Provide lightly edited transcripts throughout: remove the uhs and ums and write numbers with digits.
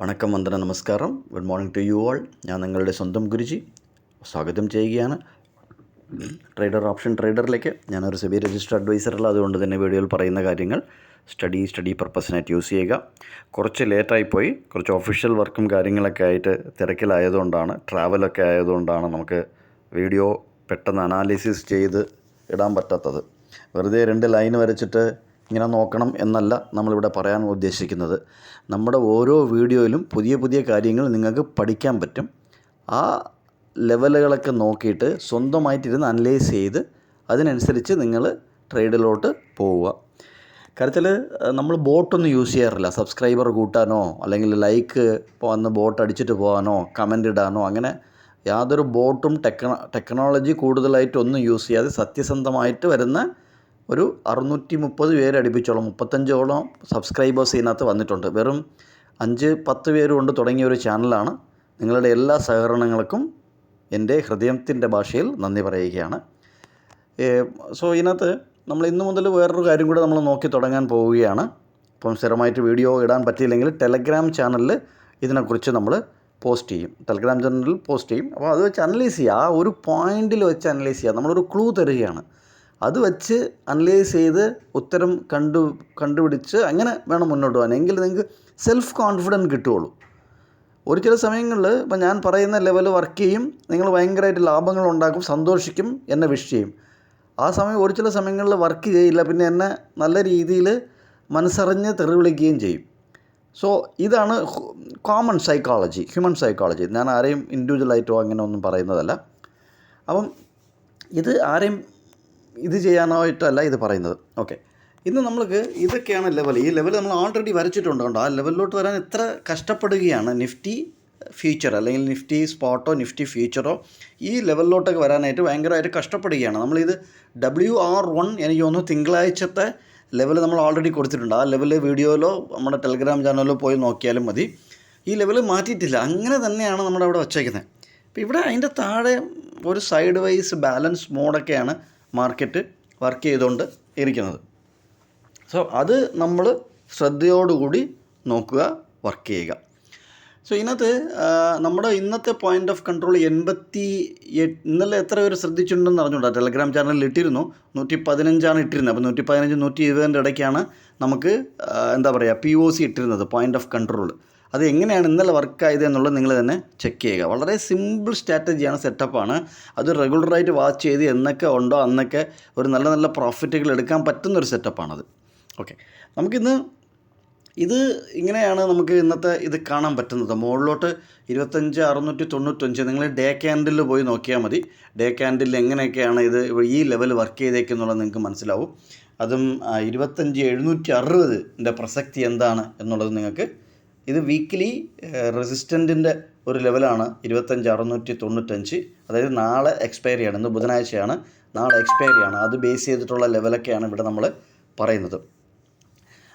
വണക്കം, വന്ദന, നമസ്കാരം. Good morning to you all. ഞാൻ നിങ്ങളുടെ സ്വന്തം ഗുരുജി സ്വാഗതം ചെയ്യുകയാണ് ട്രേഡർ ഓപ്ഷൻ ട്രേഡറിലേക്ക്. ഞാനൊരു സെബി രജിസ്റ്റർ അഡ്വൈസറല്ല, അതുകൊണ്ട് തന്നെ വീഡിയോയിൽ പറയുന്ന കാര്യങ്ങൾ സ്റ്റഡി പർപ്പസിനായിട്ട് യൂസ് ചെയ്യുക. കുറച്ച് ലേറ്റായിപ്പോയി, കുറച്ച് ഒഫീഷ്യൽ വർക്കും കാര്യങ്ങളൊക്കെ ആയിട്ട് തിരക്കിലായതുകൊണ്ടാണ്, ട്രാവലൊക്കെ ആയതുകൊണ്ടാണ് നമുക്ക് വീഡിയോ പെട്ടെന്ന് അനാലിസിസ് ചെയ്ത് ഇടാൻ പറ്റാത്തത്. വെറുതെ 2 ലൈൻ വരച്ചിട്ട് ഇങ്ങനെ നോക്കണം എന്നല്ല നമ്മളിവിടെ പറയാൻ ഉദ്ദേശിക്കുന്നത്. നമ്മുടെ ഓരോ വീഡിയോയിലും പുതിയ പുതിയ കാര്യങ്ങൾ നിങ്ങൾക്ക് പഠിക്കാൻ പറ്റും. ആ ലെവലുകളൊക്കെ നോക്കിയിട്ട് സ്വന്തമായിട്ടിരുന്ന് അനലൈസ് ചെയ്ത് അതിനനുസരിച്ച് നിങ്ങൾ ട്രേഡിലോട്ട് പോവുക. കാര്യത്തിൽ നമ്മൾ ബോട്ടൊന്നും യൂസ് ചെയ്യാറില്ല. സബ്സ്ക്രൈബർ കൂട്ടാനോ അല്ലെങ്കിൽ ലൈക്ക് വന്ന് ബോട്ട് അടിച്ചിട്ട് പോകാനോ കമൻ്റ് ഇടാനോ അങ്ങനെ യാതൊരു ബോട്ടും ടെക്നോളജി കൂടുതലായിട്ടൊന്നും യൂസ് ചെയ്യാതെ സത്യസന്ധമായിട്ട് വരുന്ന ഒരു 630 പേര് അടുപ്പിച്ചോളം 35ഓളം സബ്സ്ക്രൈബേഴ്സ് ഇതിനകത്ത് വന്നിട്ടുണ്ട്. വെറും 5-10 പേര് കൊണ്ട് തുടങ്ങിയ ഒരു ചാനലാണ്. നിങ്ങളുടെ എല്ലാ സഹകരണങ്ങൾക്കും എൻ്റെ ഹൃദയത്തിൻ്റെ ഭാഷയിൽ നന്ദി പറയുകയാണ്. സോ ഇതിനകത്ത് നമ്മൾ ഇന്നു മുതൽ വേറൊരു കാര്യം കൂടെ നമ്മൾ നോക്കി തുടങ്ങാൻ പോവുകയാണ്. ഇപ്പം സ്ഥിരമായിട്ട് വീഡിയോ ഇടാൻ പറ്റിയില്ലെങ്കിൽ ടെലഗ്രാം ചാനലിൽ ഇതിനെക്കുറിച്ച് നമ്മൾ പോസ്റ്റ് ചെയ്യും. ടെലഗ്രാം ചാനലിൽ പോസ്റ്റ് ചെയ്യും. അപ്പോൾ അത് വെച്ച് അനലൈസ് ചെയ്യുക. ആ ഒരു പോയിന്റിൽ വെച്ച് അനലൈസ് ചെയ്യുക. നമ്മളൊരു ക്ലൂ തരികയാണ്. അത് വെച്ച് അനലൈസ് ചെയ്ത് ഉത്തരം കണ്ടുപിടിച്ച് അങ്ങനെ വേണം മുന്നോട്ട് പോകാൻ. എങ്കിൽ നിങ്ങൾക്ക് സെൽഫ് കോൺഫിഡൻസ് കിട്ടുകയുള്ളൂ. ചില സമയങ്ങളിൽ ഇപ്പം ഞാൻ പറയുന്ന ലെവൽ വർക്ക് ചെയ്യും, നിങ്ങൾ ഭയങ്കരമായിട്ട് ലാഭങ്ങൾ ഉണ്ടാക്കും, സന്തോഷിക്കും, എന്നെ വിഷ് ചെയ്യും. ആ സമയം ചില സമയങ്ങളിൽ വർക്ക് ചെയ്യില്ല, പിന്നെ എന്നെ നല്ല രീതിയിൽ മനസ്സറിഞ്ഞ് തെറി വിളിക്കുകയും ചെയ്യും. സോ ഇതാണ് കോമൺ സൈക്കോളജി, ഹ്യൂമൻ സൈക്കോളജി. ഞാൻ ആരെയും ഇൻഡിവിജ്വലായിട്ടോ അങ്ങനെ ഒന്നും പറയുന്നതല്ല. അപ്പം ഇത് ആരെയും ഇത് ചെയ്യാനായിട്ടല്ല ഇത് പറയുന്നത്. ഓക്കെ, ഇന്ന് നമ്മൾക്ക് ഇതൊക്കെയാണ് ലെവൽ. ഈ ലെവൽ നമ്മൾ ഓൾറെഡി വരച്ചിട്ടുണ്ട്. ആ ലെവലിലോട്ട് വരാൻ ഇത്ര കഷ്ടപ്പെടുകയാണ്. നിഫ്റ്റി ഫ്യൂച്ചർ അല്ലെങ്കിൽ നിഫ്റ്റി സ്പോട്ടോ നിഫ്റ്റി ഫ്യൂച്ചറോ ഈ ലെവലിലോട്ടൊക്കെ വരാനായിട്ട് ഭയങ്കരമായിട്ട് കഷ്ടപ്പെടുകയാണ്. നമ്മളിത് WR1 എനിക്ക് തോന്നുന്നു തിങ്കളാഴ്ചത്തെ ലെവൽ നമ്മൾ ഓൾറെഡി കൊടുത്തിട്ടുണ്ട്. ആ ലെവൽ വീഡിയോയിലോ നമ്മുടെ ടെലഗ്രാം ചാനലിലോ പോയി നോക്കിയാലും മതി. ഈ ലെവൽ മാറ്റിയിട്ടില്ല, അങ്ങനെ തന്നെയാണ് നമ്മുടെ അവിടെ വച്ചേക്കുന്നത്. അപ്പോൾ ഇവിടെ അതിൻ്റെ താഴെ ഒരു സൈഡ് വൈസ് ബാലൻസ് മോഡൊക്കെയാണ് മാർക്കറ്റ് വർക്ക് ചെയ്തുകൊണ്ട് ഇരിക്കുന്നത്. സോ അത് നമ്മൾ ശ്രദ്ധയോടുകൂടി നോക്കുക, വർക്ക് ചെയ്യുക. സോ ഇതിനകത്ത് നമ്മുടെ ഇന്നത്തെ പോയിൻ്റ് ഓഫ് കൺട്രോൾ 88. ഇന്നലെ എത്ര പേര് ശ്രദ്ധിച്ചിട്ടുണ്ടെന്ന് അറിഞ്ഞുകൂടാ. ടെലഗ്രാം ചാനലിൽ ഇട്ടിരുന്നു. 115 ഇട്ടിരുന്നത്. അപ്പോൾ 115 120 ഇടയ്ക്കാണ് നമുക്ക് POC ഇട്ടിരുന്നത്, പോയിൻ്റ് ഓഫ് കൺട്രോൾ. അത് എങ്ങനെയാണ് ഇന്നലെ വർക്കായത് എന്നുള്ളത് നിങ്ങൾ തന്നെ ചെക്ക് ചെയ്യുക. വളരെ സിമ്പിൾ സ്ട്രാറ്റജിയാണ്, സെറ്റപ്പാണ്. അത് റെഗുലറായിട്ട് വാച്ച് ചെയ്ത് എന്നൊക്കെ ഉണ്ടോ അന്നൊക്കെ ഒരു നല്ല നല്ല പ്രോഫിറ്റുകൾ എടുക്കാൻ പറ്റുന്നൊരു സെറ്റപ്പാണത്. ഓക്കെ, നമുക്കിന്ന് ഇത് ഇങ്ങനെയാണ് നമുക്ക് ഇന്നത്തെ ഇത് കാണാൻ പറ്റുന്നത്. മുകളിലോട്ട് 25,695 നിങ്ങൾ ഡേ ക്യാൻഡിൽ പോയി നോക്കിയാൽ മതി. ഡേ ക്യാൻഡിൽ എങ്ങനെയൊക്കെയാണ് ഇത് ഈ ലെവൽ വർക്ക് ചെയ്തേക്കെന്നുള്ളത് നിങ്ങൾക്ക് മനസ്സിലാവും. അതും 25,760 പ്രസക്തി എന്താണ് എന്നുള്ളത് നിങ്ങൾക്ക് ഇത് വീക്കിലി റെസിസ്റ്റൻറ്റിൻ്റെ ഒരു ലെവലാണ് 25,695. അതായത് നാളെ എക്സ്പയറിയാണ്. ഇന്ന് ബുധനാഴ്ചയാണ്, നാളെ എക്സ്പയറിയാണ്. അത് ബേസ് ചെയ്തിട്ടുള്ള ലെവലൊക്കെയാണ് ഇവിടെ നമ്മൾ പറയുന്നത്.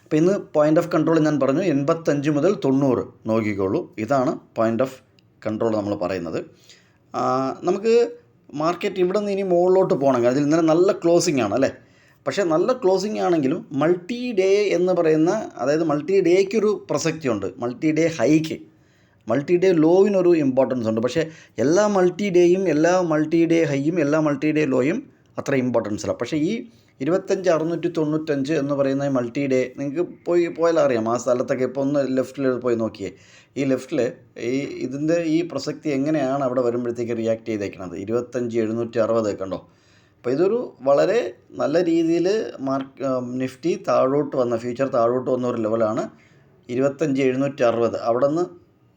അപ്പോൾ ഇന്ന് പോയിൻ്റ് ഓഫ് കൺട്രോൾ ഞാൻ പറഞ്ഞു 85 മുതൽ 90 നോക്കിക്കോളൂ. ഇതാണ് പോയിൻ്റ് ഓഫ് കൺട്രോൾ നമ്മൾ പറയുന്നത്. നമുക്ക് മാർക്കറ്റ് ഇവിടെ നിന്ന് ഇനി മുകളിലോട്ട് പോകണമെങ്കിൽ അതിൽ ഇന്നലെ നല്ല ക്ലോസിംഗ് ആണ് അല്ലേ. പക്ഷേ നല്ല ക്ലോസിംഗ് ആണെങ്കിലും മൾട്ടി ഡേ എന്ന് പറയുന്ന, അതായത് മൾട്ടി ഡേക്കൊരു പ്രസക്തിയുണ്ട്. മൾട്ടി ഡേ ഹൈക്ക്, മൾട്ടി ഡേ ലോവിനൊരു ഇമ്പോർട്ടൻസ് ഉണ്ട്. പക്ഷേ എല്ലാ മൾട്ടി ഡേയും എല്ലാ മൾട്ടി ഡേ ഹൈയും എല്ലാ മൾട്ടി ഡേ ലോയും അത്ര ഇമ്പോർട്ടൻസ് ഇല്ല. പക്ഷേ ഈ 25,695 എന്ന് പറയുന്ന മൾട്ടി ഡേ നിങ്ങൾക്ക് പോയാൽ അറിയാം. ആ സ്ഥലത്തൊക്കെ ഇപ്പോൾ ഒന്ന് ലെഫ്റ്റിൽ പോയി നോക്കിയേ. ഈ ലെഫ്റ്റിൽ ഇതിൻ്റെ ഈ പ്രസക്തി എങ്ങനെയാണ് അവിടെ വരുമ്പോഴത്തേക്ക് റിയാക്ട് ചെയ്തേക്കുന്നത്. 25,760 കണ്ടോ. അപ്പോൾ ഇതൊരു വളരെ നല്ല രീതിയിൽ നിഫ്റ്റി താഴോട്ട് വന്ന, ഫ്യൂച്ചർ താഴോട്ട് വന്ന ഒരു ലെവലാണ് 25,760. അവിടെ നിന്ന്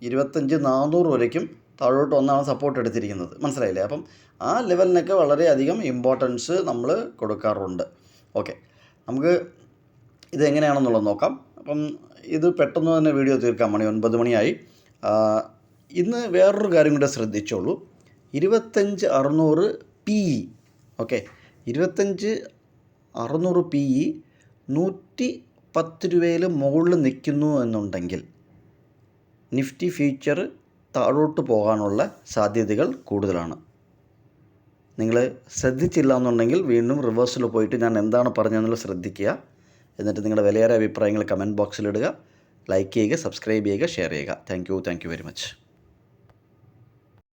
25,400 വരയ്ക്കും താഴോട്ട് വന്നാണ് സപ്പോർട്ട് എടുത്തിരിക്കുന്നത്. മനസ്സിലായില്ലേ? അപ്പം ആ ലെവലിനൊക്കെ വളരെയധികം ഇമ്പോർട്ടൻസ് നമ്മൾ കൊടുക്കാറുണ്ട്. ഓക്കെ, നമുക്ക് ഇത് എങ്ങനെയാണെന്നുള്ളത് നോക്കാം. അപ്പം ഇത് പെട്ടെന്ന് തന്നെ വീഡിയോ തീർക്കാം. 9 മണിയായി. ഇന്ന് വേറൊരു കാര്യം കൂടെ ശ്രദ്ധിച്ചോളൂ. 25,600 PE. ഓക്കെ, 25,600 PE 110 രൂപയിൽ മുകളിൽ നിൽക്കുന്നു എന്നുണ്ടെങ്കിൽ നിഫ്റ്റി ഫ്യൂച്ചർ താഴോട്ട് പോകാനുള്ള സാധ്യതകൾ കൂടുതലാണ്. നിങ്ങൾ ശ്രദ്ധിച്ചില്ല എന്നുണ്ടെങ്കിൽ വീണ്ടും റിവേഴ്സിൽ പോയിട്ട് ഞാൻ എന്താണ് പറഞ്ഞതെന്നുള്ളത് ശ്രദ്ധിക്കുക. എന്നിട്ട് നിങ്ങളുടെ വിലയേറിയ അഭിപ്രായങ്ങൾ കമൻറ്റ് ബോക്സിലിടുക. ലൈക്ക് ചെയ്യുക, സബ്സ്ക്രൈബ് ചെയ്യുക, ഷെയർ ചെയ്യുക. Thank you very much.